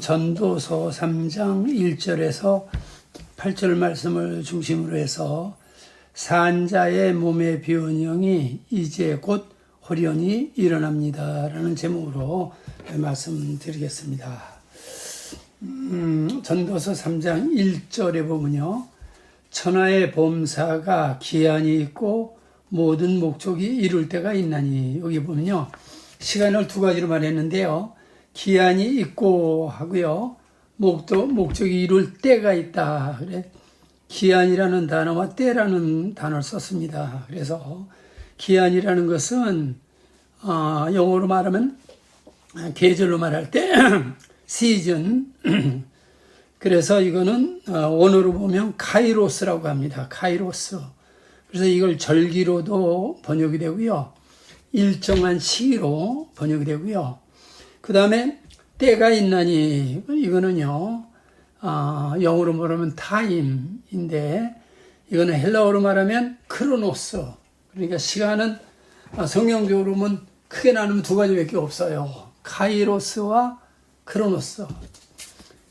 전도서 3장 1절에서 8절 말씀을 중심으로 해서 산자의 몸의 변형이 이제 곧 호련히 일어납니다 라는 제목으로 말씀드리겠습니다. 전도서 3장 1절에 보면요, 천하의 범사가 기한이 있고 모든 목적이 이룰 때가 있나니, 여기 보면요 시간을 두 가지로 말했는데요, 기한이 있고 하고요, 목적이 이룰 때가 있다. 그래, 기한이라는 단어와 때라는 단어를 썼습니다. 그래서 기한이라는 것은 영어로 말하면 계절로 말할 때 시즌. 그래서 이거는 원어로 보면 카이로스라고 합니다. 카이로스. 그래서 이걸 절기로도 번역이 되고요, 일정한 시기로 번역이 되고요. 그 다음에 때가 있나니, 이거는요 영어로 말하면 타임인데, 이거는 헬라어로 말하면 크로노스. 그러니까 시간은 성경적으로 보면 크게 나누면 두 가지밖에 없어요. 카이로스와 크로노스.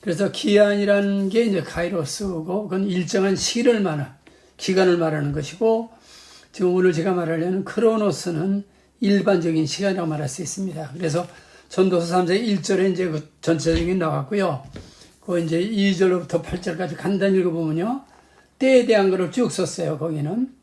그래서 기한이라는 게 이제 카이로스고, 그건 일정한 시를 기간을 말하는 것이고, 지금 오늘 제가 말하려는 크로노스는 일반적인 시간이라고 말할 수 있습니다. 그래서 전도서 3장 1절에 이제 그 전체적인 나왔고요. 그 이제 2절부터 8절까지 간단히 읽어보면요, 때에 대한 거를 쭉 썼어요. 거기는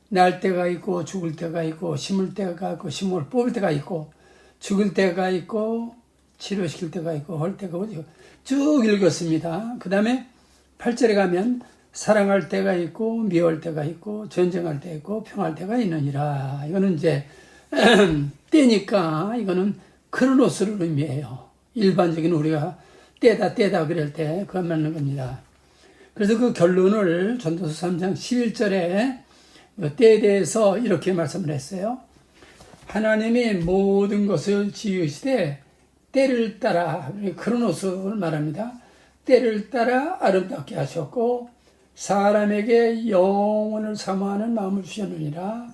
날 때가 있고 죽을 때가 있고, 심을 때가 있고 심을 뽑을 때가 있고, 죽을 때가 있고 치료시킬 때가 있고 할 때가 있고, 쭉 읽었습니다. 그 다음에 8절에 가면 사랑할 때가 있고 미워할 때가 있고 전쟁할 때 있고 평할 때가 있느니라. 이거는 이제 때니까 이거는 크로노스를 의미해요. 일반적인 우리가 때다 그럴 때 그걸 말하는 겁니다. 그래서 그 결론을 전도서 3장 11절에 때에 대해서 이렇게 말씀을 했어요. 하나님이 모든 것을 지으시되 때를 따라, 크로노스를 말합니다. 때를 따라 아름답게 하셨고 사람에게 영원을 사모하는 마음을 주셨느니라.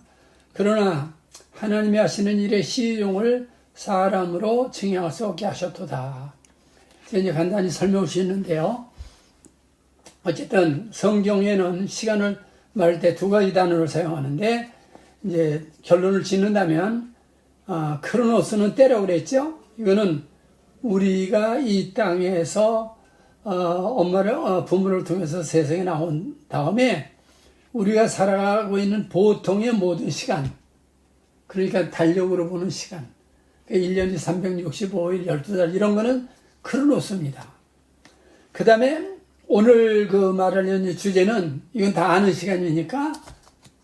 그러나 하나님이 하시는 일의 시종을 사람으로 증명할 수 없게 하셨도다. 이제 간단히 설명할 수 있는데요, 어쨌든 성경에는 시간을 말할 때 두 가지 단어를 사용하는데, 이제 결론을 짓는다면 크로노스는 때라고 그랬죠. 이거는 우리가 이 땅에서 부모를 통해서 세상에 나온 다음에 우리가 살아가고 있는 보통의 모든 시간, 그러니까 달력으로 보는 시간, 1년이 365일 12달 이런 거는 크로노스입니다. 그 다음에 오늘 그 말하려는 주제는, 이건 다 아는 시간이니까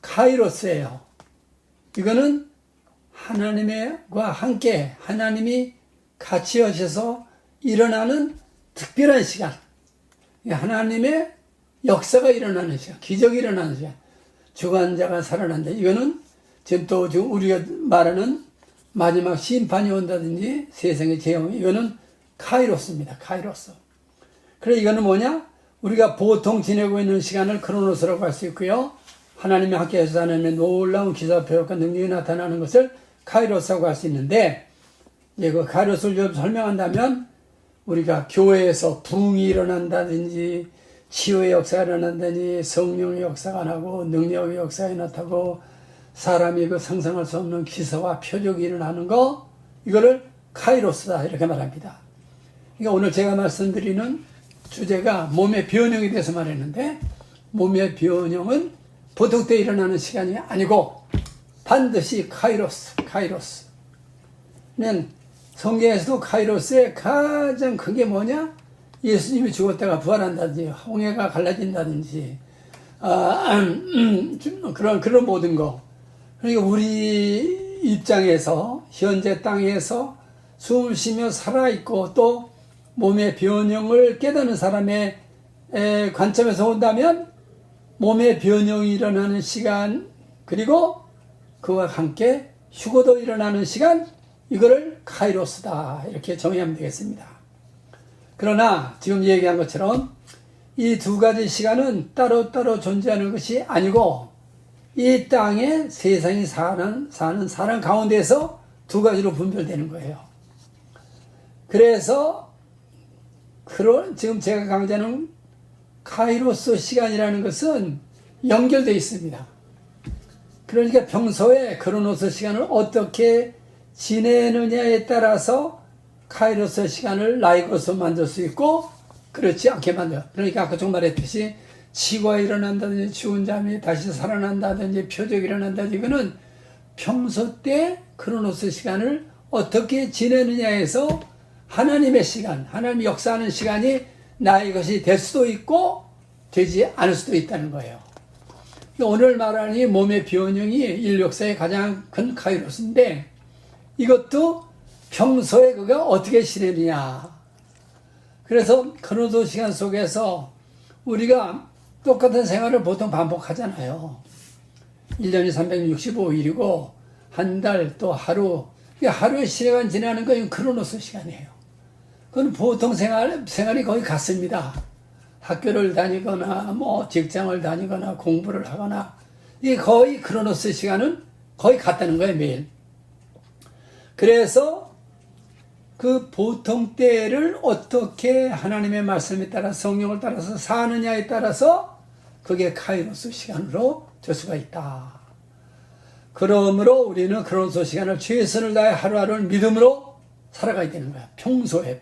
카이로스예요. 이거는 하나님과 함께 하나님이 같이 하셔서 일어나는 특별한 시간, 하나님의 역사가 일어나는 시간, 기적이 일어나는 시간, 죽은 자가 살아난다. 이거는 지금 또 우리가 말하는 마지막 심판이 온다든지 세상의 재앙, 이거는 카이로스입니다. 카이로스. 그래, 이거는 뭐냐? 우리가 보통 지내고 있는 시간을 크로노스라고 할 수 있고요, 하나님이 함께해서 하나님의 놀라운 기사표현과 능력이 나타나는 것을 카이로스라고 할 수 있는데, 이제 그 카이로스를 좀 설명한다면, 우리가 교회에서 부흥이 일어난다든지 치유의 역사가 일어난다든지 성령의 역사가 나고 능력의 역사가 나타나고 사람이 그 상상할 수 없는 기사와 표적이 일어나는 거, 이거를 카이로스다 이렇게 말합니다. 그러니까 오늘 제가 말씀드리는 주제가 몸의 변형에 대해서 말했는데, 몸의 변형은 보통 때 일어나는 시간이 아니고 반드시 카이로스. 성경에서도 카이로스의 가장 큰 게 뭐냐? 예수님이 죽었다가 부활한다든지 홍해가 갈라진다든지 그런 모든 거. 그러니까 우리 입장에서 현재 땅에서 숨을 쉬며 살아있고 또 몸의 변형을 깨닫는 사람의 관점에서 본다면 몸의 변형이 일어나는 시간, 그리고 그와 함께 휴거도 일어나는 시간, 이거를 카이로스다 이렇게 정의하면 되겠습니다. 그러나 지금 얘기한 것처럼 이 두 가지 시간은 따로따로 존재하는 것이 아니고, 이 땅에 세상이 사는 사람 가운데서 두 가지로 분별되는 거예요. 그래서 지금 제가 강조하는 카이로스 시간이라는 것은 연결되어 있습니다. 그러니까 평소에 크로노스 시간을 어떻게 지내느냐에 따라서 카이로스 시간을 라이고스 만들 수 있고 그렇지 않게 만들어요. 그러니까 아까 좀 말했듯이 치과 일어난다든지 죽은 잠이 다시 살아난다든지 표적이 일어난다든지 이거는 평소 때 크로노스 시간을 어떻게 지내느냐에서 하나님의 시간, 하나님이 역사하는 시간이 나의 것이 될 수도 있고 되지 않을 수도 있다는 거예요. 오늘 말하는 이 몸의 변형이 인류 역사의 가장 큰 카이로스인데 이것도 평소에 그가 어떻게 지내느냐. 그래서 크로노스 시간 속에서 우리가 똑같은 생활을 보통 반복하잖아요. 1년이 365일이고 한 달 또 하루, 하루의 시간 지나는 건 크로노스 시간이에요. 그건 보통 생활이 거의 같습니다. 학교를 다니거나 뭐 직장을 다니거나 공부를 하거나 이게 거의 크로노스 시간은 거의 같다는 거예요, 매일. 그래서 그 보통 때를 어떻게 하나님의 말씀에 따라 성령을 따라서 사느냐에 따라서 그게 카이로스 시간으로 될 수가 있다. 그러므로 우리는 크로노스 시간을 최선을 다해 하루하루를 믿음으로 살아가야 되는 거야. 평소에.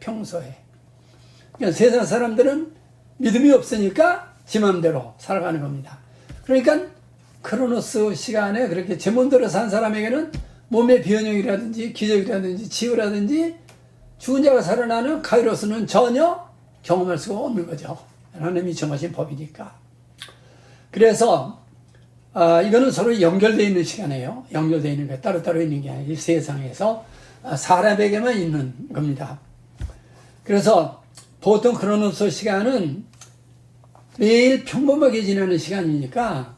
그러니까 세상 사람들은 믿음이 없으니까 지 맘대로 살아가는 겁니다. 그러니까 크로노스 시간에 그렇게 제 몸대로 산 사람에게는 몸의 변형이라든지 기적이라든지 치유라든지 죽은 자가 살아나는 카이로스는 전혀 경험할 수가 없는 거죠. 하나님이 정하신 법이니까. 그래서 이거는 서로 연결되어 있는 시간이에요. 연결되어 있는 게 따로따로 있는 게 아니라 이 세상에서 사람에게만 있는 겁니다. 그래서 보통 크로노스 시간은 매일 평범하게 지나는 시간이니까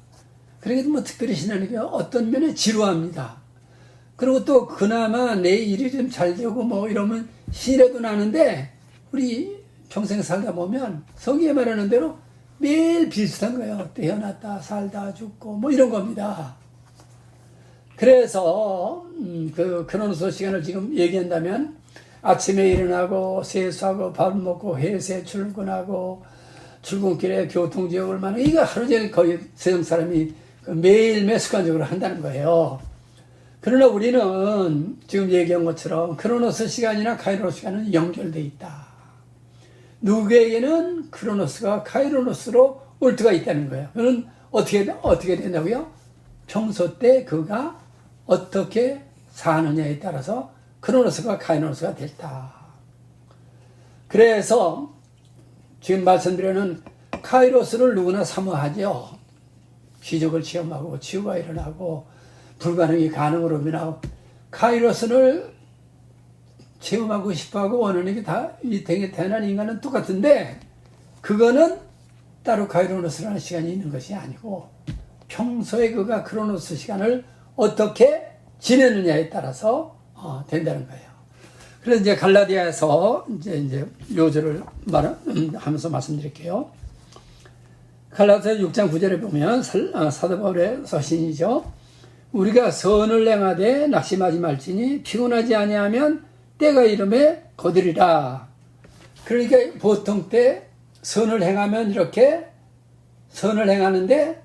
그렇게 뭐 특별히 지나는 게 어떤 면에 지루합니다. 그리고 또 그나마 내 일이 좀 잘 되고 뭐 이러면 신이라도 나는데 우리 평생 살다 보면 성경에 말하는 대로 매일 비슷한 거예요. 태어났다 살다 죽고 뭐 이런 겁니다. 그래서 그 크로노스 시간을 지금 얘기한다면 아침에 일어나고 세수하고 밥 먹고 회사에 출근하고 출근길에 교통지역을 만나고 이거 하루 종일 거의 세상 사람이 매일매일 습관적으로 한다는 거예요. 그러나 우리는 지금 얘기한 것처럼 크로노스 시간이나 카이로스 시간은 연결되어 있다. 누구에게는 크로노스가 카이로노스로 올 때가 있다는 거예요. 그는 어떻게 된다고요? 평소 때 그가 어떻게 사느냐에 따라서 크로노스가 카이로노스가 됐다. 그래서 지금 말씀드리는 카이로스를 누구나 사모하죠. 기적을 체험하고 치유가 일어나고 불가능이 가능으로 변하고 카이로스를 체험하고 싶어하고 원하는 게 다 이 태어난 인간은 똑같은데 그거는 따로 카이로노스라는 시간이 있는 것이 아니고 평소에 그가 크로노스 시간을 어떻게 지내느냐에 따라서 된다는 거예요. 그래서 이제 갈라디아에서 이제 요절을 하면서 말씀드릴게요. 갈라디아 6장 9절에 보면 사도 바울의 서신이죠. 우리가 선을 행하되 낙심하지 말지니 피곤하지 아니하면 때가 이름에 거두리라. 그러니까 보통 때 선을 행하면 이렇게 선을 행하는데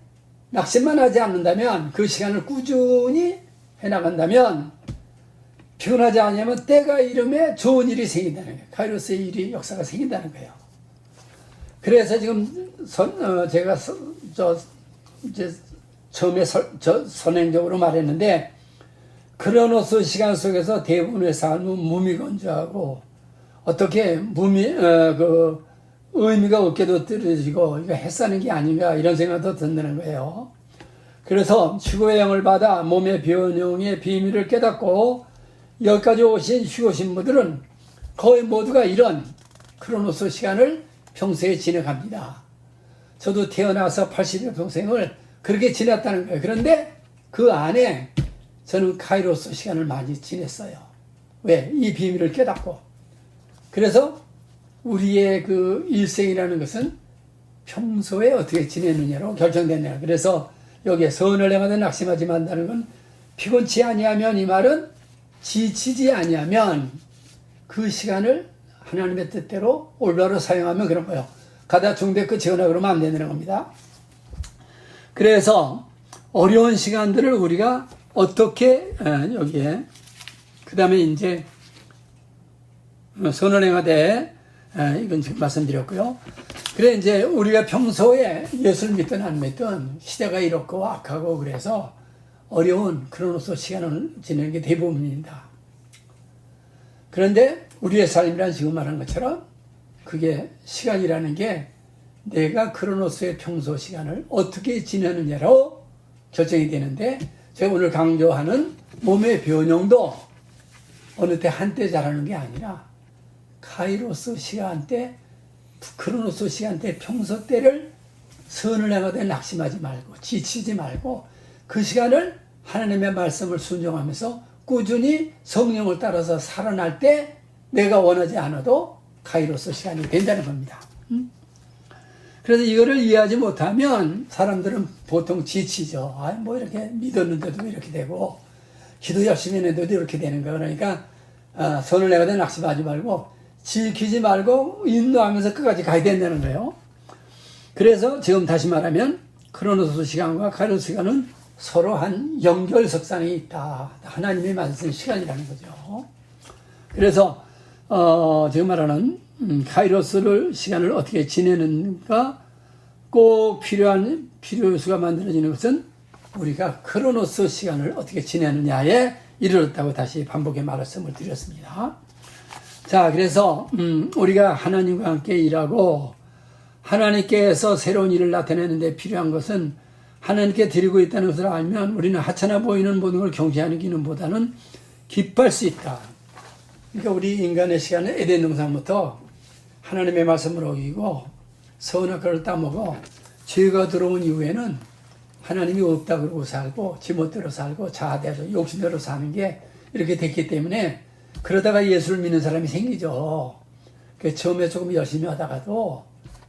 낙심만 하지 않는다면 그 시간을 꾸준히 해나간다면 피곤하지 않으면 때가 이름에 좋은 일이 생긴다는 거예요. 카이로스의 일이 역사가 생긴다는 거예요. 그래서 지금 제가 이제 처음에 선행적으로 말했는데 크로노스 시간 속에서 대부분의 삶은 무미건조하고 어떻게 의미가 없게도 떨어지고 이거 했사는 게 아닌가 이런 생각도 든다는 거예요. 그래서 휴거의 영을 받아 몸의 변형의 비밀을 깨닫고 여기까지 오신 분들은 거의 모두가 이런 크로노스 시간을 평소에 지내갑니다. 저도 태어나서 80여 평생을 그렇게 지냈다는 거예요. 그런데 그 안에 저는 카이로스 시간을 많이 지냈어요. 왜? 이 비밀을 깨닫고. 그래서 우리의 그 일생이라는 것은 평소에 어떻게 지내느냐로 결정됐네요. 그래서 여기에 선을 행하되 낙심하지 말다는 건 피곤치 아니하면 이 말은 지치지 아니하면 그 시간을 하나님의 뜻대로 올바로 사용하면 그런 거예요. 가다 중대 끝이거나 그러면 안 되는 겁니다. 그래서 어려운 시간들을 우리가 어떻게 여기에 그 다음에 이제 선언행하되 이건 지금 말씀드렸고요. 그래 이제 우리가 평소에 예수를 믿든 안 믿든 시대가 이렇고 악하고 그래서 어려운 그로노스 시간을 지내는 게 대부분입니다. 그런데 우리의 삶이란 지금 말한 것처럼 그게 시간이라는 게 내가 크로노스의 평소 시간을 어떻게 지내느냐로 결정이 되는데 제가 오늘 강조하는 몸의 변형도 어느 때 한때 잘하는 게 아니라 카이로스 시간대, 크로노스 시간대, 평소 때를 선을 행하되 낙심하지 말고 지치지 말고 그 시간을 하나님의 말씀을 순종하면서 꾸준히 성령을 따라서 살아날 때 내가 원하지 않아도 카이로스 시간이 된다는 겁니다. 그래서 이거를 이해하지 못하면 사람들은 보통 지치죠. 뭐 이렇게 믿었는데도 이렇게 되고 기도 열심히 했는데도 이렇게 되는 거야. 그러니까 선을 내가되 낙심하지 말고 지키지 말고 인도하면서 끝까지 가야 된다는 거예요. 그래서 지금 다시 말하면 크로노스 시간과 카이로스 시간은 서로 한 연결석상에 있다. 하나님이 만드신 시간이라는 거죠. 그래서 지금 말하는 카이로스를 시간을 어떻게 지내는가 꼭 필요수가 만들어지는 것은 우리가 크로노스 시간을 어떻게 지내느냐에 이르렀다고 다시 반복의 말씀을 드렸습니다. 자, 그래서 우리가 하나님과 함께 일하고 하나님께서 새로운 일을 나타내는 데 필요한 것은 하나님께 드리고 있다는 것을 알면 우리는 하찮아 보이는 모든 걸 경시하는 기능보다는 기뻐할 수 있다. 그러니까 우리 인간의 시간은 에덴 동산부터 하나님의 말씀을 어기고 선악과를 따먹어 죄가 들어온 이후에는 하나님이 없다 그러고 살고 지멋대로 살고 자아대로 욕심대로 사는 게 이렇게 됐기 때문에 그러다가 예수를 믿는 사람이 생기죠. 처음에 조금 열심히 하다가도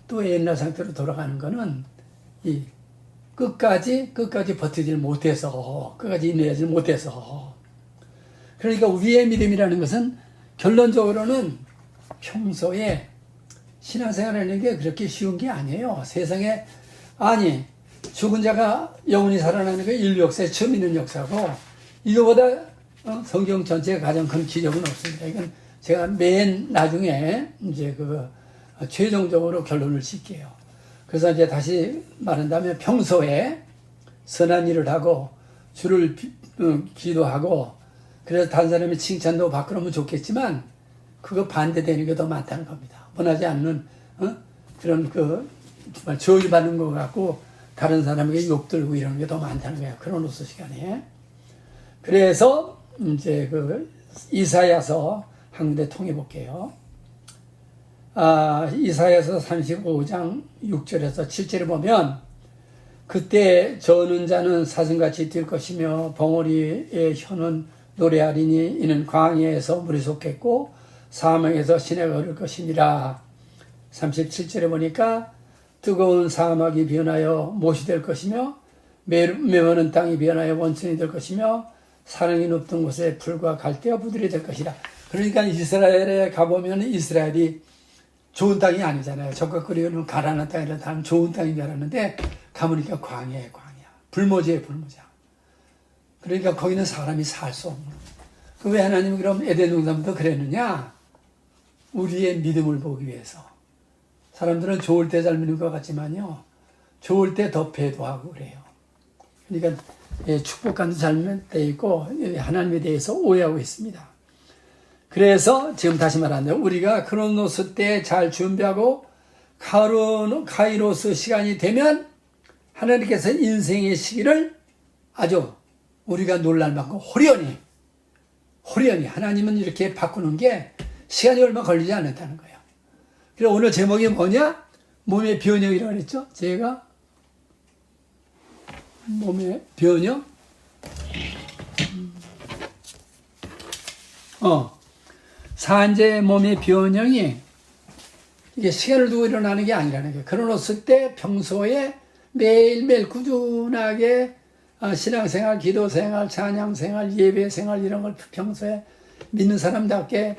또 옛날 상태로 돌아가는 거는 이 끝까지 버티질 못해서 끝까지 인내하지 못해서 그러니까 우리의 믿음이라는 것은 결론적으로는 평소에 신앙생활하는 게 그렇게 쉬운 게 아니에요. 세상에 아니 죽은 자가 영원히 살아나는 게 인류 역사에 처음 있는 역사고 이거보다 성경 전체에 가장 큰 기적은 없습니다. 이건 제가 맨 나중에 이제 최종적으로 결론을 짓게요. 그래서 이제 다시 말한다면 평소에 선한 일을 하고 주를 기도하고 그래서 다른 사람의 칭찬도 받고 그러면 좋겠지만 그거 반대되는 게 더 많다는 겁니다. 원하지 않는 그런 정말 저주받는 것 같고 다른 사람에게 욕들고 이런 게 더 많다는 거예요. 크로노스 시간에. 그래서 이제 이사야서 한 군데 통해 볼게요. 이사야서 35장 6절에서 7절에 보면 그때 저는 자는 사슴같이 뛸 것이며 벙어리의 혀는 노래하리니 이는 광야에서 물이 솟겠고 사막에서 시내가 흐를 것이니라. 37절에 보니까 뜨거운 사막이 변하여 못이 될 것이며 메마른 땅이 변하여 원천이 될 것이며 사랑이 높던 곳에 풀과 갈대와 부들이 될 것이라. 그러니까 이스라엘에 가보면 이스라엘이 좋은 땅이 아니잖아요. 적각거리는 가난한 땅이라 다른 좋은 땅인 줄 알았는데 가보니까 광야에 광야. 불모지에 불모지야. 그러니까 거기는 사람이 살 수 없는. 왜 하나님이 그럼 에덴 동산부터 그랬느냐? 우리의 믿음을 보기 위해서. 사람들은 좋을 때 잘 믿는 것 같지만요. 좋을 때 더 배도하고 그래요. 그러니까 축복간도 잘못되어 있고 하나님에 대해서 오해하고 있습니다. 그래서 지금 다시 말하는데 우리가 크로노스 때 잘 준비하고 카이로스 시간이 되면 하나님께서 인생의 시기를 아주 우리가 놀랄 만큼 호련히 하나님은 이렇게 바꾸는 게 시간이 얼마 걸리지 않는다는 거예요. 그래서 오늘 제목이 뭐냐? 몸의 변형이라고 그랬죠? 제가 몸의 변형? 산재의 몸의 변형이 이게 시간을 두고 일어나는 게 아니라는 거예요. 크로노스 때 평소에 매일매일 꾸준하게 신앙생활, 기도생활, 찬양생활, 예배생활 이런 걸 평소에 믿는 사람답게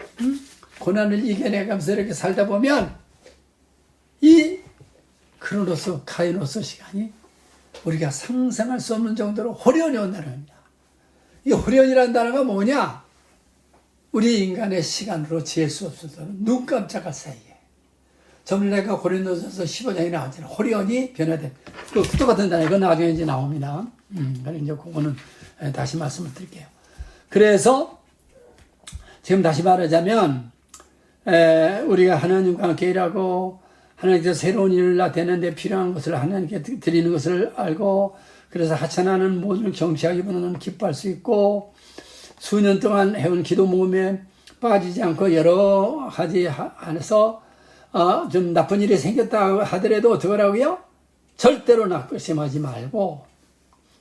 고난을 이겨내가면서 이렇게 살다 보면 이 크로노스 카이노스 시간이 우리가 상상할 수 없는 정도로 호련이 온다는 겁니다. 이 호련이라는 단어가 뭐냐? 우리 인간의 시간으로 잴 수 없을 때는 눈 깜짝할 사이에. 전에 내가 고린도전서 15장에 나왔잖아요. 호련이 변화된. 그 똑같은 단어, 이건 나중에 이제 나옵니다. 그래서 이제 그거는 다시 말씀을 드릴게요. 그래서 지금 다시 말하자면, 우리가 하나님과 함께 일하고, 하나님께서 새로운 일을 나타내는데 필요한 것을 하나님께 드리는 것을 알고, 그래서 하찮아는 모든 경치하기보다는 기뻐할 수 있고, 수년 동안 해온 기도 모임에 빠지지 않고 여러 가지 안에서 좀 나쁜 일이 생겼다 하더라도 어떻게 하라고요? 절대로 낙심하지 말고.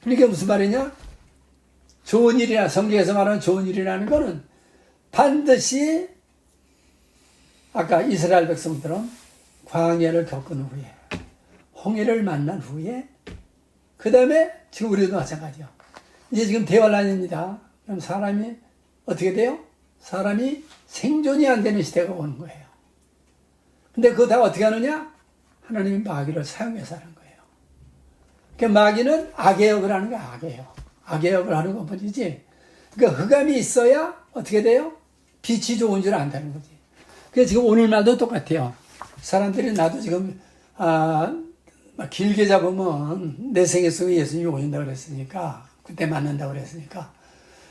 그러니까 무슨 말이냐? 좋은 일이나 성경에서 말하는 좋은 일이라는 거는 반드시 아까 이스라엘 백성들은 광야를 겪은 후에 홍해를 만난 후에 그 다음에 지금 우리도 마찬가지요. 이제 지금 대환란입니다. 그럼 사람이 어떻게 돼요? 사람이 생존이 안 되는 시대가 오는 거예요. 근데 그거 다 어떻게 하느냐? 하나님이 마귀를 사용해서 하는 거예요. 그러니까 마귀는 악의 역을 하는 거야, 악의 역. 악의 역을 하는 것 뿐이지. 그러니까 흑암이 있어야 어떻게 돼요? 빛이 좋은 줄 안다는 거지. 그래서 지금 오늘날도 똑같아요. 사람들이 나도 지금, 막 길게 잡으면 내 생애 속에 예수님이 오신다고 그랬으니까, 그때 만난다고 그랬으니까,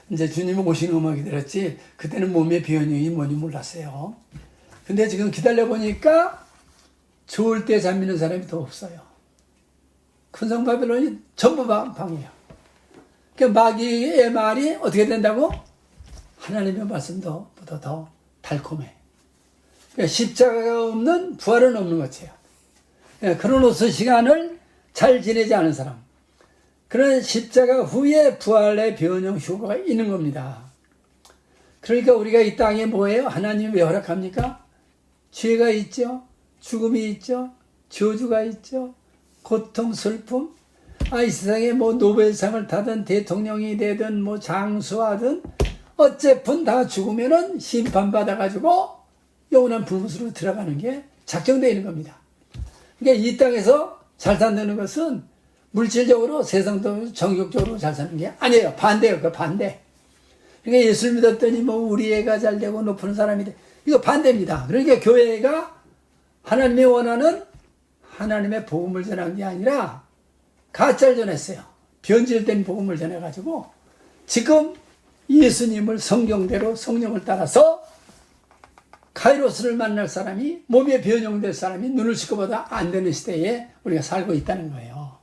이제 주님이 오시는 음악이 들었지, 그때는 몸의 변형이 뭔지 몰랐어요. 근데 지금 기다려보니까 좋을 때 잠기는 사람이 더 없어요. 큰 성 바벨론이 전부 방이에요. 그러니까 마귀의 말이 어떻게 된다고? 하나님의 말씀도 보다 더 달콤해. 그러니까 십자가가 없는 부활은 없는 것이에요. 그러니까 크로노스 시간을 잘 지내지 않은 사람, 그런 십자가 후에 부활의 변형 효과가 있는 겁니다. 그러니까 우리가 이 땅에 뭐예요? 하나님이 왜 허락합니까? 죄가 있죠. 죽음이 있죠. 저주가 있죠. 고통, 슬픔. 이 세상에 뭐 노벨상을 타든 대통령이 되든 뭐 장수하든 어쨌든 다 죽으면은 심판받아가지고 영원한 불못으로 들어가는 게 작정되어 있는 겁니다. 그러니까 이 땅에서 잘 산다는 것은 물질적으로 세상도 정욕적으로 잘 사는 게 아니에요. 반대예요. 그 반대. 그러니까 예수를 믿었더니 뭐 우리 애가 잘 되고 높은 사람이 돼. 이거 반대입니다. 그러니까 교회가 하나님이 원하는 하나님의 복음을 전한 게 아니라 가짜를 전했어요. 변질된 복음을 전해가지고 지금 예수님을 성경대로 성령을 따라서 카이로스를 만날 사람이 몸에 변형될 사람이 눈을 씻고보다 안 되는 시대에 우리가 살고 있다는 거예요.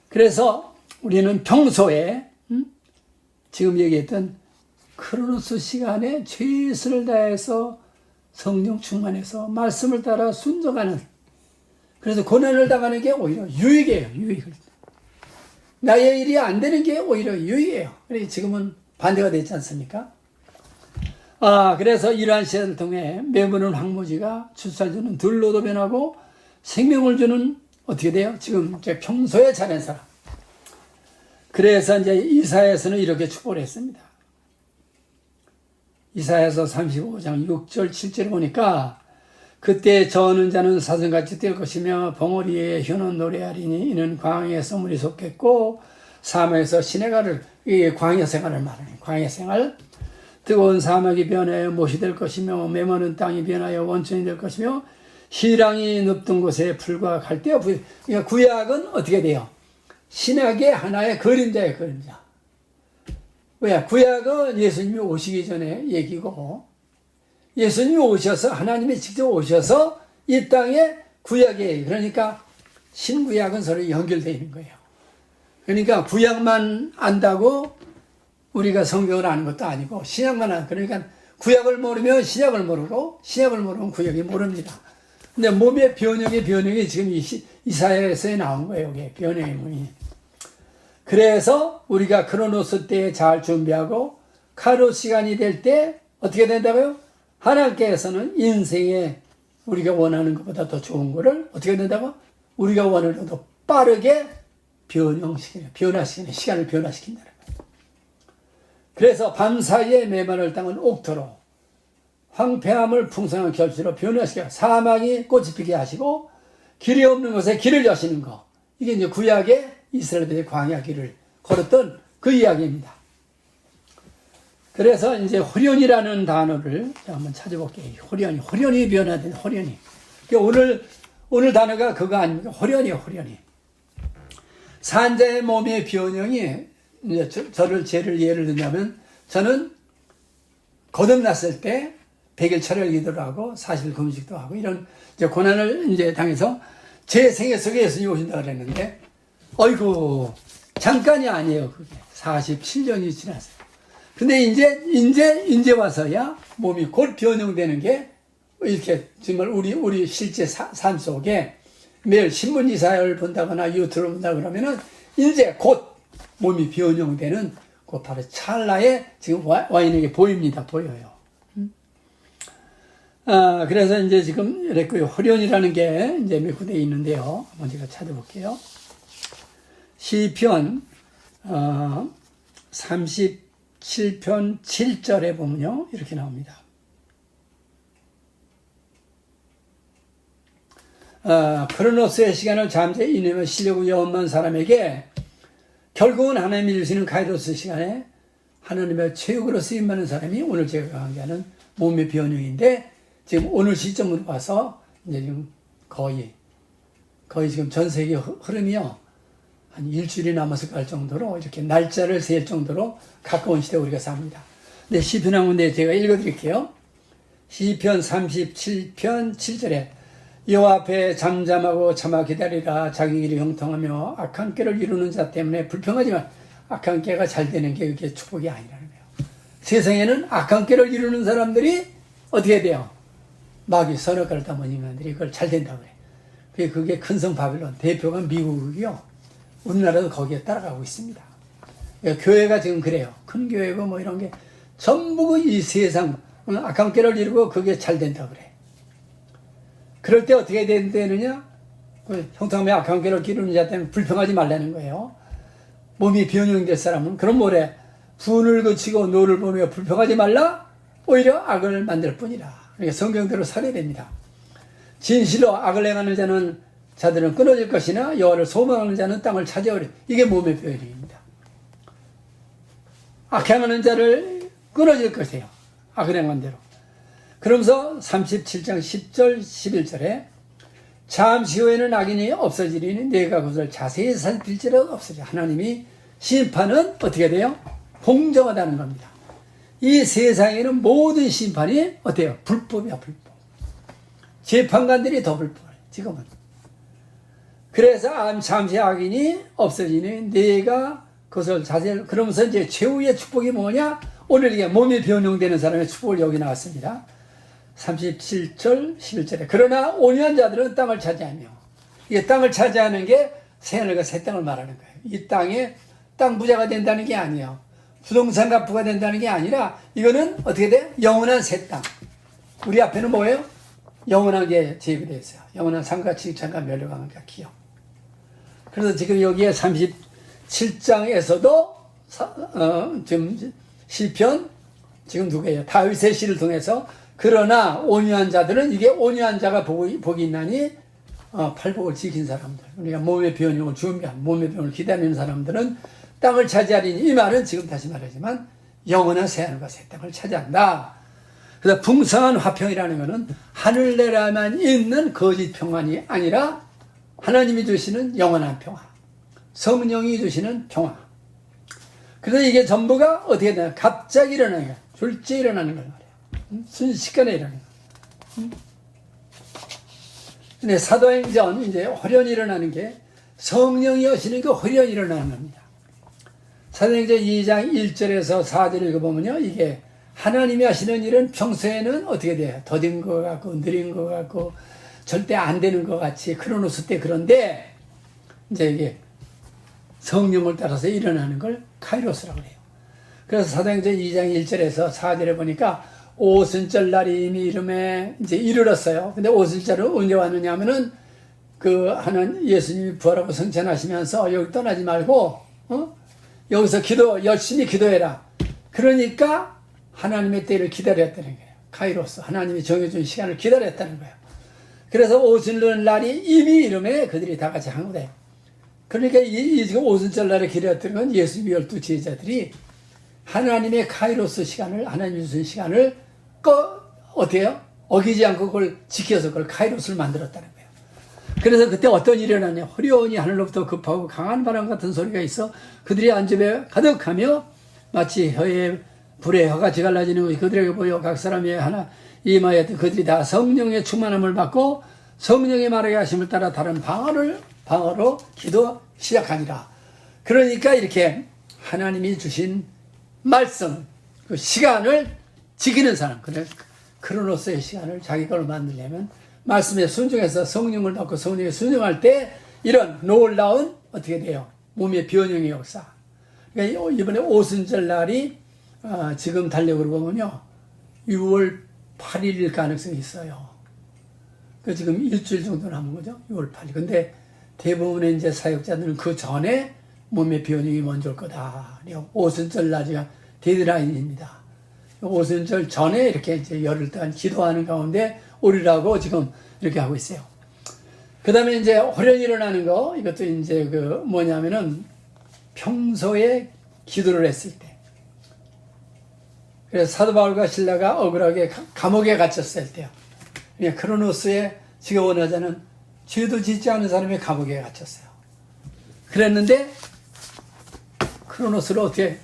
그래서 우리는 평소에 지금 얘기했던 크로노스 시간에 최선을 다해서 성령 충만해서 말씀을 따라 순종하는, 그래서 고난을 당하는 게 오히려 유익이에요. 유익을. 나의 일이 안 되는 게 오히려 유익이에요. 그래서 지금은 반대가 되지 않습니까? 그래서 이러한 시간을 통해 메모는 황무지가 출살 주는 들로도 변하고 생명을 주는 어떻게 돼요? 지금 평소에 잘한 사람. 그래서 이제 이사야에서는 이렇게 축복을 했습니다. 이사야서 35장 6절 7절에 보니까 그때 저는 자는 사슴같이 뛸 것이며 벙어리에 혀는 노래하리니 이는 광야의 소문이 솟겠고 사막에서 시내가를, 이게 광야 생활을 말하는 광야 생활. 뜨거운 사막이 변하여 못이 될 것이며 메마른 땅이 변하여 원천이 될 것이며 희랑이 눕던 곳에 풀과 갈대와 그러니까 구약은 어떻게 돼요? 신약의 하나의 그림자예요, 그림자. 왜? 구약은 예수님이 오시기 전에 얘기고, 예수님이 오셔서, 하나님이 직접 오셔서 이 땅에 구약이에요. 그러니까 신구약은 서로 연결되어 있는 거예요. 그러니까 구약만 안다고 우리가 성경을 아는 것도 아니고, 신약만 아는, 그러니까 구약을 모르면 신약을 모르고, 신약을 모르면 구약이 모릅니다. 근데 몸의 변형이 지금 이사야에서 나온 거예요, 이게 변형의 몸이. 그래서 우리가 크로노스 때에 잘 준비하고 카이로스 시간이 될 때 어떻게 된다고요? 하나님께서는 인생에 우리가 원하는 것보다 더 좋은 거를 어떻게 된다고? 우리가 원하는 것보다 더 빠르게 변화시키는 시간을 변화시킨다는 거예요. 그래서 밤사이에 메마를 땅은 옥토로 황폐함을 풍성한 결실로 변화시켜 사막이 꽃이 피게 하시고 길이 없는 곳에 길을 여시는 거. 이게 이제 구약의 이스라엘의 광야 길을 걸었던 그 이야기입니다. 그래서 이제 호련이라는 단어를 한번 찾아볼게요. 호련이 변화된 호련이. 오늘 단어가 그거 아닙니까? 호련이에요, 호련이. 산자의 몸의 변형이 이제 제를 예를 든다면 저는 거듭났을 때 100일 철혈 기도를 하고 40일 금식도 하고 이런 이제 고난을 이제 당해서 제 생애 속에 예수님이 오신다 그랬는데 어이구 잠깐이 아니에요. 그게 47년이 지났어요. 근데 이제 와서야 몸이 곧 변형되는 게 이렇게 정말 우리 실제 삶 속에 매일 신문 기사를 본다거나 유튜브를 본다 그러면은 이제 곧 몸이 변형되는 그 바로 찰나에 지금 와인에게 보여요. 그래서 이제 지금 이렇게 호련이라는 게 이제 몇 군데 있는데요. 한번 제가 찾아볼게요. 시편 37편 7절에 보면요. 이렇게 나옵니다. 크로노스의 시간을 잠시 이내며 쉬려고 여험한 사람에게 결국은 하나님이 주시는 카이로스 시간에 하나님의 체육으로 쓰임받는 사람이 오늘 제가 강의하는 몸의 변형인데 지금 오늘 시점으로 봐서 이제 지금 거의 지금 전 세계 흐름이요. 한 일주일이 남았을 할 정도로 이렇게 날짜를 셀 정도로 가까운 시대에 우리가 삽니다. 근데 시편 한 군데 제가 읽어드릴게요. 시편 37편 7절에 여호와 앞에 잠잠하고 참아 기다리라. 자기 길이 형통하며 악한 꾀를 이루는 자 때문에 불평하지만 악한 꾀가 잘 되는 게 그게 축복이 아니라는 거예요. 세상에는 악한 꾀를 이루는 사람들이 어떻게 돼요? 마귀 선악과를 담은 인간들이 그걸 잘 된다고 그래. 그게 큰성 바빌론 대표가 미국이요. 우리나라도 거기에 따라가고 있습니다. 교회가 지금 그래요. 큰 교회고 뭐 이런 게 전부 이 세상 악한 꾀를 이루고 그게 잘 된다고 그래. 그럴 때 어떻게 되느냐? 형통하며 악한 꾀를 기르는 자 때문에 불평하지 말라는 거예요. 몸이 변형될 사람은 그럼 뭐래? 분을 그치고 노를 보며 불평하지 말라? 오히려 악을 만들 뿐이라. 그러니까 성경대로 살아야 됩니다. 진실로 악을 행하는 자들은 끊어질 것이나 여호와를 소망하는 자는 땅을 차지하리라. 이게 몸의 변형입니다. 악행하는 자를 끊어질 것이에요. 악을 행한 대로. 그러면서 37장 10절 11절에 잠시 후에는 악인이 없어지리니 내가 그것을 자세히 살필지라도 없어져. 하나님이 심판은 어떻게 돼요? 공정하다는 겁니다. 이 세상에는 모든 심판이 어때요? 불법이야, 불법. 재판관들이 더 불법이에요, 지금은. 그래서 잠시 악인이 없어지니 내가 그것을 자세히, 그러면서 이제 최후의 축복이 뭐냐? 오늘 이게 몸이 변형되는 사람의 축복을 여기 나왔습니다. 37절 11절에 그러나 온유한 자들은 땅을 차지하며 이게 땅을 차지하는 게 새하늘과 새 땅을 말하는 거예요. 이 땅에 땅 부자가 된다는 게 아니에요. 부동산 갑부가 된다는 게 아니라 이거는 어떻게 돼? 영원한 새 땅. 우리 앞에는 뭐예요? 영원한 게 제기되어 있어요. 영원한 산과 칭찬과 멸류관과 기업. 그래서 지금 여기에 37장에서도 지금 시편 지금 누구예요? 다윗의 시를 통해서 그러나 온유한 자들은 이게 온유한 자가 복이 있나니 팔복을 지킨 사람들, 우리가 몸의 변형을 준비한 몸의 변형을 기다리는 사람들은 땅을 차지하리니 이 말은 지금 다시 말하지만 영원한 새하늘과 새 땅을 차지한다. 그래서 풍성한 화평이라는 것은 하늘나라만 있는 거짓 평안이 아니라 하나님이 주시는 영원한 평화, 성령이 주시는 평화. 그래서 이게 전부가 어떻게 되냐? 갑자기 일어나는 거야. 졸지 일어나는 걸 말이야. 순식간에 일어나는 거야. 근데 사도행전 이제 호련이 일어나는 게 성령이 오시는 게 호련이 일어나는 겁니다. 사도행전 2장 1절에서 4절 읽어보면요. 이게 하나님이 하시는 일은 평소에는 어떻게 돼요? 더딘 것 같고, 느린 것 같고, 절대 안 되는 것 같이 크로노스 때 그런데 이제 이게 성령을 따라서 일어나는 걸 카이로스라고 해요. 그래서 사도행전 2장 1절에서 4절에 보니까 오순절 날이 이미 이름에 이제 이르렀어요. 근데 오순절은 언제 왔느냐 하면은 하는 예수님이 부활하고 승천하시면서 여기 떠나지 말고, 여기서 열심히 기도해라. 그러니까 하나님의 때를 기다렸다는 거예요. 카이로스, 하나님이 정해준 시간을 기다렸다는 거예요. 그래서 오순절 날이 이미 이름에 그들이 다 같이 한 거예요. 그러니까 이 지금 오순절 날에 기다렸던 건 예수님 12 제자들이 하나님의 카이로스 시간을, 하나님이 주신 시간을 어떻게 해요? 어기지 않고 그걸 지켜서 그걸 카이로스를 만들었다는 거예요. 그래서 그때 어떤 일이 일어나냐. 호련히 하늘로부터 급하고 강한 바람 같은 소리가 있어 그들이 안집에 가득하며 마치 혀에 불에 혀같이 갈라지는 것이 그들에게 보여 각 사람이 하나 이마에 그들이 다 성령의 충만함을 받고 성령의 말하게 하심을 따라 다른 방어로 기도 시작하니라. 그러니까 이렇게 하나님이 주신 말씀, 그 시간을 지키는 사람, 그래 크로노스의 시간을 자기 걸로 만들려면 말씀에 순종해서 성령을 받고 성령에 순종할 때 이런 놀라운 어떻게 돼요? 몸의 변형의 역사. 그러니까 이번에 오순절 날이 지금 달력으로 보면요 6월 8일일 가능성이 있어요. 그 지금 일주일 정도 남은 거죠. 6월 8일. 근데 대부분의 이제 사역자들은 그 전에 몸의 변형이 먼저 올 거다. 오순절 날이가 데드라인입니다. 오순절 전에 이렇게 이제 열흘 동안 기도하는 가운데 오리라고 지금 이렇게 하고 있어요. 그 다음에 이제 호련히 일어나는 거, 이것도 이제 그 뭐냐면은 평소에 기도를 했을 때. 그래서 사도 바울과 실라가 억울하게 감옥에 갇혔을 때요. 그러니까 크로노스에 지가 원하자는 죄도 짓지 않은 사람이 감옥에 갇혔어요. 그랬는데 크로노스를 어떻게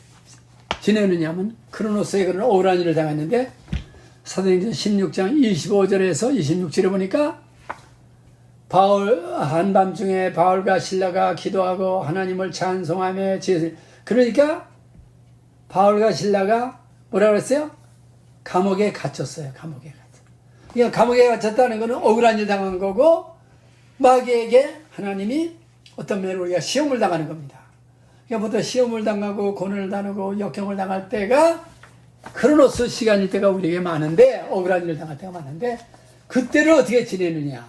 지내느냐면 크로노스에 그런 억울한 일을 당했는데 사도행전 16장 25절에서 26절에 보니까 한밤중에 바울과 실라가 기도하고 하나님을 찬송하며 그러니까 바울과 실라가 뭐라 그랬어요? 감옥에 갇혔어요. 감옥에 갇혔어요. 그러니까 감옥에 갇혔다는 것은 억울한 일 당한 거고 마귀에게 하나님이 어떤 면으로 우리가 시험을 당하는 겁니다. 그러니까 보통 시험을 당하고 고난을 당하고 역경을 당할 때가 크로노스 시간일 때가 우리에게 많은데 억울한 일을 당할 때가 많은데 그때를 어떻게 지내느냐.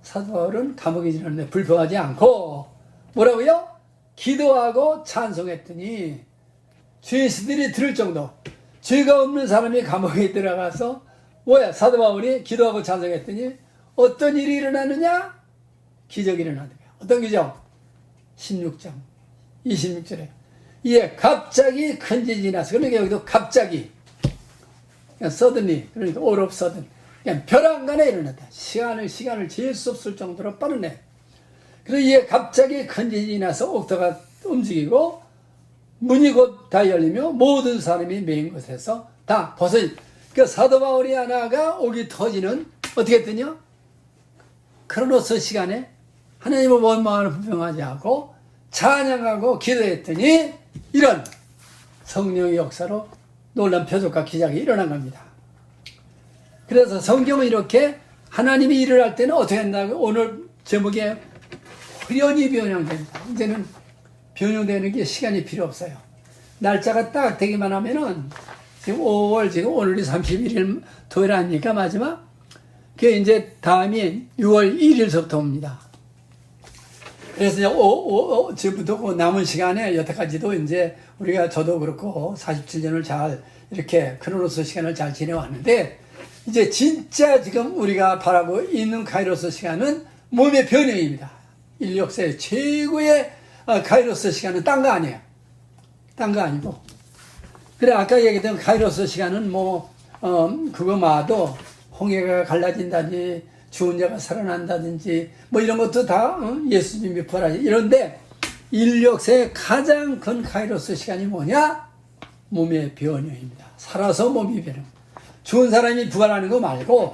사도 바울은 감옥에 지냈는데 불평하지 않고 뭐라고요? 기도하고 찬송했더니 죄인들이 들을 정도 죄가 없는 사람이 감옥에 들어가서 뭐야 사도 바울이 기도하고 찬송했더니 어떤 일이 일어나느냐? 기적이 일어나는 거야. 어떤 기적? 16장 26절에 이에 갑자기 큰 지진이 났어. 그러니까 여기도 갑자기 그냥 서든리 그러니까 all of sudden 그냥 벼랑간에 일어났다. 시간을 잴 수 없을 정도로 빠르네. 그래서 이에 갑자기 큰 지진이 나서 옥토가 움직이고 문이 곧 다 열리며 모든 사람이 메인 곳에서 다 벗어진. 그 사도 바울이 하나가 옥이 터지는 어떻게 했더니요? 크로노스 시간에 하나님을 원망하는 불평하지 않고 찬양하고 기도했더니 이런 성령의 역사로 놀란 표적과 기적이 일어난 겁니다. 그래서 성경은 이렇게 하나님이 일을 할 때는 어떻게 한다고 오늘 제목에 호련히 변형됩니다. 이제는 변형되는 게 시간이 필요 없어요. 날짜가 딱 되기만 하면은 지금 5월 지금 오늘이 31일 토요일 아닙니까 마지막? 그게 이제 다음이 6월 1일서부터 옵니다. 그래서 지금부터 남은 시간에 여태까지도 이제 우리가 저도 그렇고 47년을 잘 이렇게 크로노스 시간을 잘 지내왔는데 이제 진짜 지금 우리가 바라고 있는 카이로스 시간은 몸의 변형입니다. 인류 역사의 최고의 카이로스 시간은 딴 거 아니에요. 딴 거 아니고. 그래 아까 얘기했던 카이로스 시간은 그거마도 홍해가 갈라진다든지 죽은 자가 살아난다든지 이런 것도 다 예수님이 부활하지. 이런데 인류 역사의 가장 큰 카이로스 시간이 뭐냐? 몸의 변형입니다. 살아서 몸이 변형. 죽은 사람이 부활하는 거 말고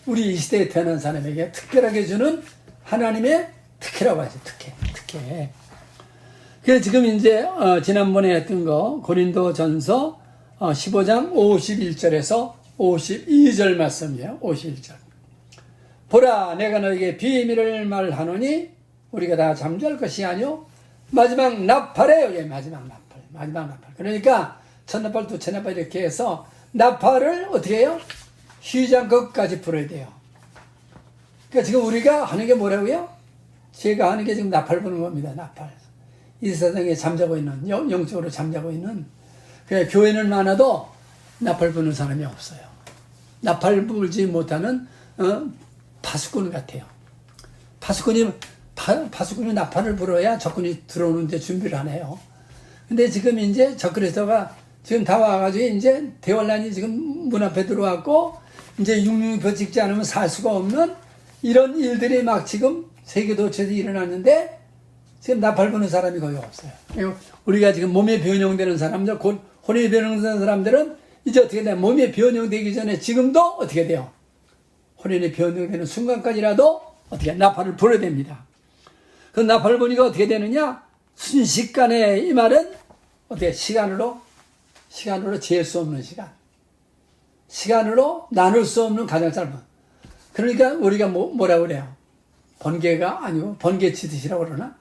우리 이 시대에 태어난 사람에게 특별하게 주는 하나님의 특혜라고 하죠. 특혜. 그래서 지금 이제 지난번에 했던 거 고린도전서 15장 51절에서 52절 말씀이에요. 51절. 보라 내가 너에게 비밀을 말하노니 우리가 다 잠잘 것이 아니요 마지막 나팔에 마지막 나팔. 그러니까 첫나팔 두째 나팔 이렇게 해서 나팔을 어떻게 해요? 쉬지 않고 끝까지 불어야 돼요. 그러니까 지금 우리가 하는 게 뭐라고요? 제가 하는 게 지금 나팔 부는 겁니다. 나팔. 이 세상에 잠자고 있는 영적으로 잠자고 있는 교회는 많아도 나팔 부는 사람이 없어요. 나팔 불지 못하는 파수꾼 같아요. 파수꾼이 나팔을 불어야 적군이 들어오는데 준비를 하네요. 근데 지금 이제 적그리스도가 지금 다 와가지고 이제 대환란이 지금 문 앞에 들어왔고 이제 육류표 찍지 않으면 살 수가 없는 이런 일들이 막 지금 세계 도처에서 일어났는데 지금 나팔 부는 사람이 거의 없어요. 그리고 우리가 지금 몸에 변형되는 사람들, 곧 혼에 변형되는 사람들은 이제 어떻게 돼? 몸에 변형되기 전에 지금도 어떻게 돼요? 혼에 변형되는 순간까지라도 어떻게 나팔을 불어야 됩니다. 그 나팔을 보니까 어떻게 되느냐? 순식간에 이 말은 어떻게 시간으로 잴 수 없는 시간. 시간으로 나눌 수 없는 가장 짧은. 그러니까 우리가 뭐라 그래요? 번개가 아니고 번개 치듯이라고 그러나?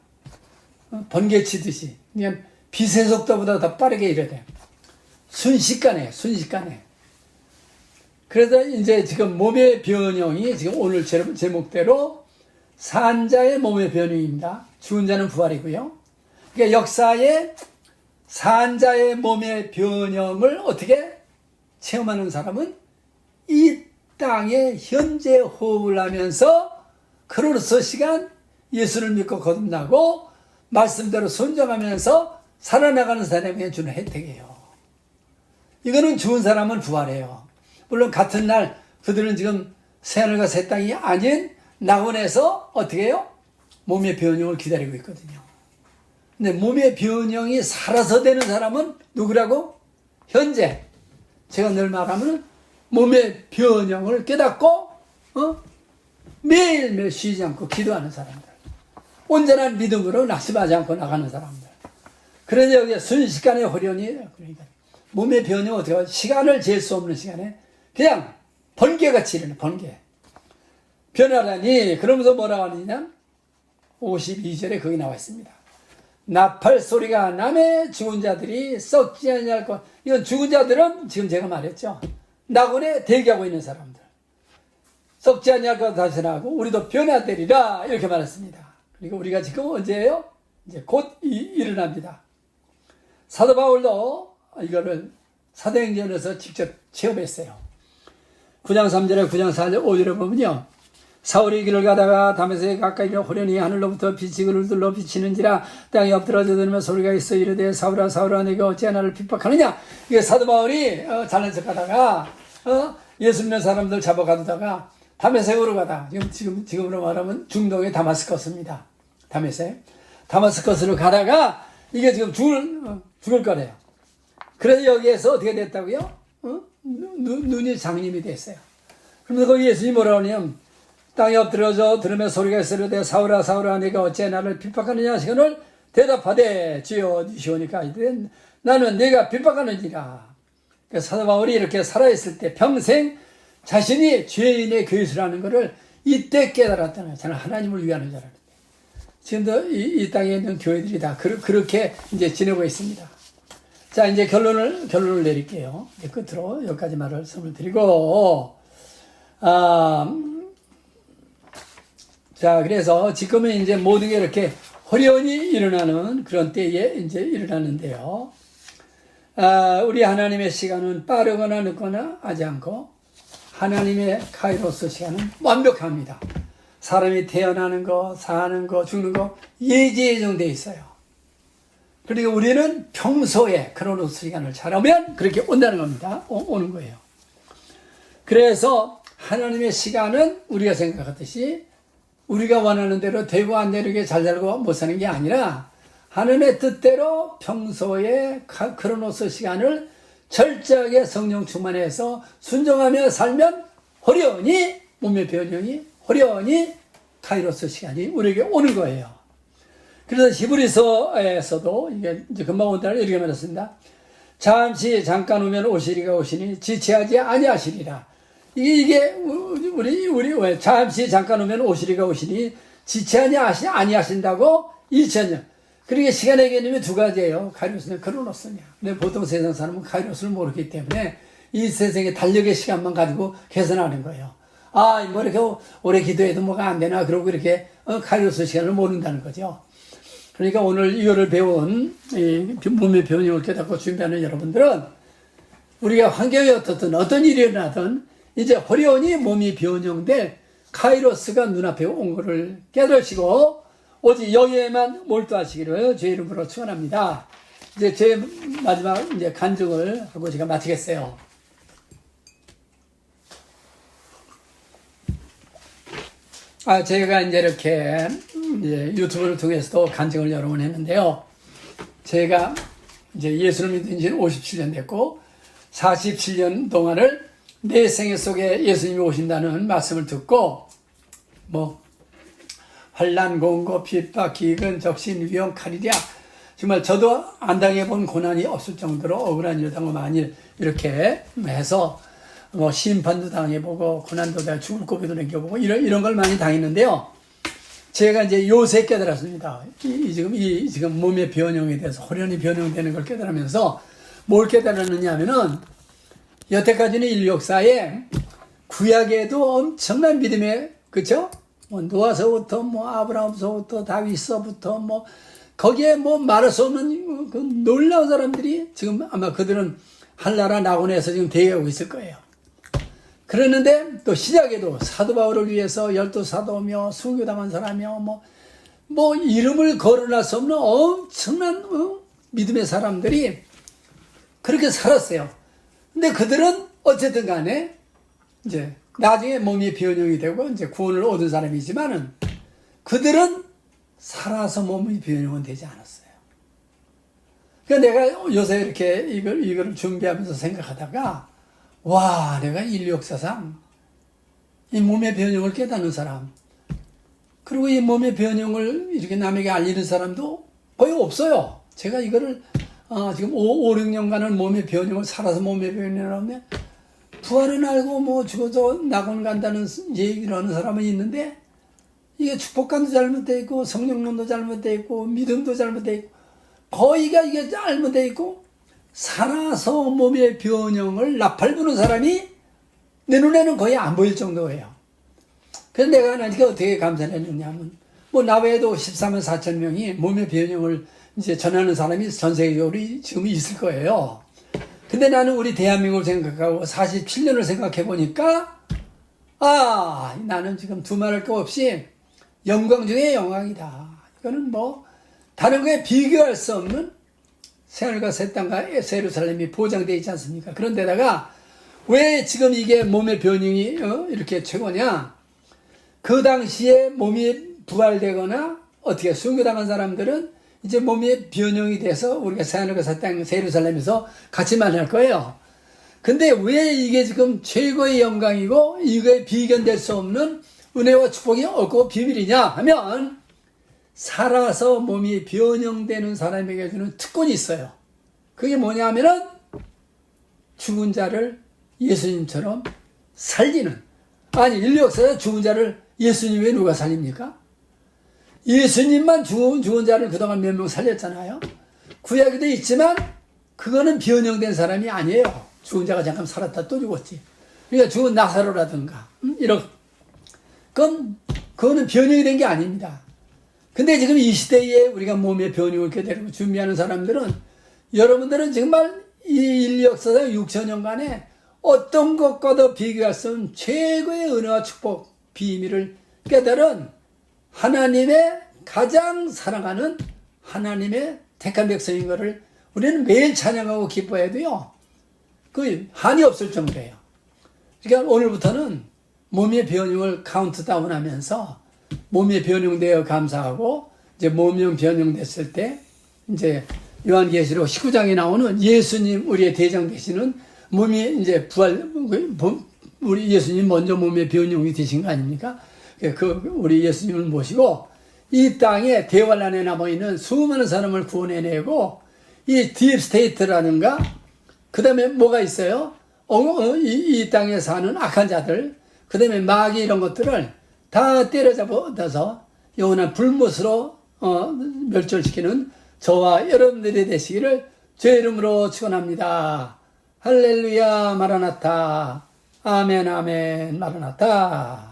번개 치듯이. 그냥 빛의 속도보다 더 빠르게 이래야 돼요. 순식간에. 그래서 이제 지금 몸의 변형이 지금 오늘 제목대로 산자의 몸의 변형입니다. 죽은 자는 부활이고요. 그러니까 역사에 산자의 몸의 변형을 어떻게 체험하는 사람은 이 땅에 현재 호흡을 하면서 크로노스 시간 예수를 믿고 거듭나고 말씀대로 순종하면서 살아나가는 사람에게 주는 혜택이에요. 이거는 죽은 사람은 부활해요. 물론 같은 날 그들은 지금 새하늘과 새 땅이 아닌 낙원에서 어떻게 해요? 몸의 변형을 기다리고 있거든요. 근데 몸의 변형이 살아서 되는 사람은 누구라고? 현재. 제가 늘 말하면 몸의 변형을 깨닫고 매일매일 쉬지 않고 기도하는 사람들. 온전한 믿음으로 낙심하지 않고 나가는 사람들. 그런데 여기 순식간에 호련이 그러니까 몸의 변형 어떻게 하고 시간을 잴 수 없는 시간에 그냥 번개같이 일어나 번개. 변화라니 그러면서 뭐라고 하느냐 52절에 거기 나와 있습니다. 나팔 소리가 나매 죽은 자들이 썩지 아니할 것. 이건 죽은 자들은 지금 제가 말했죠. 낙원에 대기하고 있는 사람들. 썩지 아니할 것 다시 나고 우리도 변화되리라 이렇게 말했습니다. 그리고 우리가 지금 언제예요? 이제 곧 일어납니다. 사도 바울도 이거를 사도행전에서 직접 체험했어요. 9장 3절에 9장 4절 5절에 보면요. 사울이 길을 가다가 다메섹에 가까이 호련히 하늘로부터 빛이 그를 둘러 비치는지라 땅에 엎드러져 들으며 소리가 있어 이르되 사울아 사울아 내가 어찌 나를 핍박하느냐. 이게 사도 바울이 잘난 척 하다가 예수 믿는 사람들 잡아가다가 다메섹으로 가다 지금으로 말하면 중동의 다마스커스입니다. 다마스커스로 가다가 이게 지금 죽을 거래요. 그래서 여기에서 어떻게 됐다고요? 눈이 장님이 됐어요. 그러면서 거기 예수님이 뭐라고 하냐면 땅에 엎드려져 들으며 소리가 있으려되 사울아 사울아 내가 어찌 나를 핍박하느냐 하시거늘 대답하되 주여 니시오니까 나는 내가 핍박하는지라. 그러니까 사도 바울이 이렇게 살아있을 때 평생 자신이 죄인의 괴수라는 것을 이때 깨달았다는 거예요. 저는 하나님을 위하는 자라는 거예요. 지금도 이 땅에 있는 교회들이 다 그렇게 이제 지내고 있습니다. 자, 이제 결론을 내릴게요. 이제 끝으로 여기까지 말씀을 드리고, 자, 그래서 지금은 이제 모든 게 이렇게 호련히 일어나는 그런 때에 이제 일어나는데요. 우리 하나님의 시간은 빠르거나 늦거나 하지 않고 하나님의 카이로스 시간은 완벽합니다. 사람이 태어나는 거, 사는 거, 죽는 거 예정되어 있어요. 그러니까 우리는 평소에 크로노스 시간을 잘하면 그렇게 온다는 겁니다. 오는 거예요. 그래서 하나님의 시간은 우리가 생각하듯이 우리가 원하는 대로 되고 안 되게 잘 살고 못 사는 게 아니라 하나님의 뜻대로 평소에 크로노스 시간을 철저하게 성령 충만해서 순종하며 살면 호련히 몸의 변형이 호련히 카이로스 시간이 우리에게 오는 거예요. 그래서 히브리서에서도 이게 이제 금방 온다는 이렇게 말했습니다. 잠깐 오면 오시리가 오시니 지체하지 아니하시리라. 이게 우리 왜 잠깐 오면 오시리가 오시니 지체하지 아니하신다고 2000년. 그러니까 시간의 개념이 두 가지예요. 카이로스냐 크로노스냐. 근데 보통 세상 사람은 카이로스를 모르기 때문에 이 세상의 달력의 시간만 가지고 계산하는 거예요. 뭐 이렇게 오래 기도해도 뭐가 안 되나 그러고 이렇게 카이로스 시간을 모른다는 거죠. 그러니까 오늘 이거를 배운 몸의 변형을 깨닫고 준비하는 여러분들은 우리가 환경이 어떻든 어떤 일이 일어나든 이제 호련히 몸이 변형될 카이로스가 눈앞에 온 것을 깨달으시고 오직 여기에만 몰두하시기를 주의 이름으로 축원합니다. 이제 제 마지막 이제 간증을 하고 제가 마치겠어요. 제가 이제 이렇게 이제 유튜브를 통해서도 간증을 여러 번 했는데요. 제가 이제 예수를 믿은 지는 57년 됐고 47년 동안을 내 생애 속에 예수님이 오신다는 말씀을 듣고 환난, 공고, 핍박, 기근, 적신, 위험, 칼이랴 정말 저도 안 당해본 고난이 없을 정도로 억울한 일을 당하고 많이 이렇게 해서 심판도 당해보고 고난도 다 죽을 고비도 남겨보고 이런 걸 많이 당했는데요. 제가 이제 요새 깨달았습니다. 지금 몸의 변형에 대해서 호련히 변형되는 걸 깨달으면서 뭘 깨달았느냐 하면은 여태까지는 인류 역사에 구약에도 엄청난 믿음의 그쵸? 노아서부터 아브라함서부터 다윗서부터 거기에 말할 수 없는 그 놀라운 사람들이 지금 아마 그들은 한나라 낙원에서 지금 대기하고 있을 거예요. 그랬는데 또 신약에도 사도 바울을 위해서 12사도며 순교당한 사람이며 이름을 거론할 수 없는 엄청난 믿음의 사람들이 그렇게 살았어요. 근데 그들은 어쨌든 간에 이제 나중에 몸이 변형이 되고 이제 구원을 얻은 사람이지만은 그들은 살아서 몸이 변형은 되지 않았어요. 그러니까 내가 요새 이렇게 이걸 준비하면서 생각하다가 내가 인류 역사상 이 몸의 변형을 깨닫는 사람 그리고 이 몸의 변형을 이렇게 남에게 알리는 사람도 거의 없어요. 제가 이거를 지금 5, 6년간은 몸의 변형을 살아서 몸의 변형을 하면 부활은 알고 죽어서 낙원 간다는 얘기를 하는 사람은 있는데 이게 축복관도 잘못되어 있고 성령론도 잘못되어 있고 믿음도 잘못되어 있고 거의가 이게 잘못되어 있고 살아서 몸의 변형을 나팔 부는 사람이 내 눈에는 거의 안 보일 정도예요. 그래서 내가 하나님께 어떻게 감사를 했느냐면 나 외에도 14만 4천 명이 몸의 변형을 이제 전하는 사람이 전 세계적으로 지금 있을 거예요. 근데 나는 우리 대한민국을 생각하고 47년을 생각해 보니까 나는 지금 두말할 거 없이 영광 중에 영광이다. 이거는 다른 거에 비교할 수 없는 새하늘과 새 땅과 새 예루살렘이 보장되어 있지 않습니까? 그런데다가 왜 지금 이게 몸의 변형이 이렇게 최고냐? 그 당시에 몸이 부활되거나 어떻게 순교당한 사람들은 이제 몸이 변형이 돼서 우리가 새하늘과 새 땅, 새 예루살렘에서 같이 만날 거예요. 근데 왜 이게 지금 최고의 영광이고 이거에 비견될 수 없는 은혜와 축복이 없고 비밀이냐 하면 살아서 몸이 변형되는 사람에게 주는 특권이 있어요. 그게 뭐냐 하면은 죽은 자를 예수님처럼 살리는 인류 역사에 죽은 자를 예수님이 누가 살립니까? 예수님만 죽은 자를 그동안 몇 명 살렸잖아요. 구약에도 있지만 그거는 변형된 사람이 아니에요. 죽은 자가 잠깐 살았다 또 죽었지. 그러니까 죽은 나사로라든가 그거는 변형이 된 게 아닙니다. 근데 지금 이 시대에 우리가 몸의 변형을 깨달고 준비하는 사람들은 여러분들은 정말 이 인류 역사상 6천년간에 어떤 것과도 비교할 수 없는 최고의 은혜와 축복 비밀을 깨달은 하나님의 가장 사랑하는 하나님의 택한 백성인 것을 우리는 매일 찬양하고 기뻐해야 돼요. 그 한이 없을 정도예요. 그러니까 오늘부터는 몸의 변형을 카운트다운 하면서 몸이 변형되어 감사하고 이제 몸이 변형됐을 때 이제 요한계시록 19장에 나오는 예수님 우리의 대장 되시는 몸이 이제 우리 예수님 먼저 몸의 변형이 되신 거 아닙니까? 우리 예수님을 모시고 이 땅에 대활 안에 남아있는 수많은 사람을 구원해내고 이 딥스테이트라는가 그 다음에 뭐가 있어요? 이 땅에 사는 악한 자들 그 다음에 마귀 이런 것들을 다 때려잡아서 영원한 불못으로 멸절시키는 저와 여러분들이 되시기를 주의 이름으로 축원합니다. 할렐루야 마라나타 아멘 아멘 마라나타.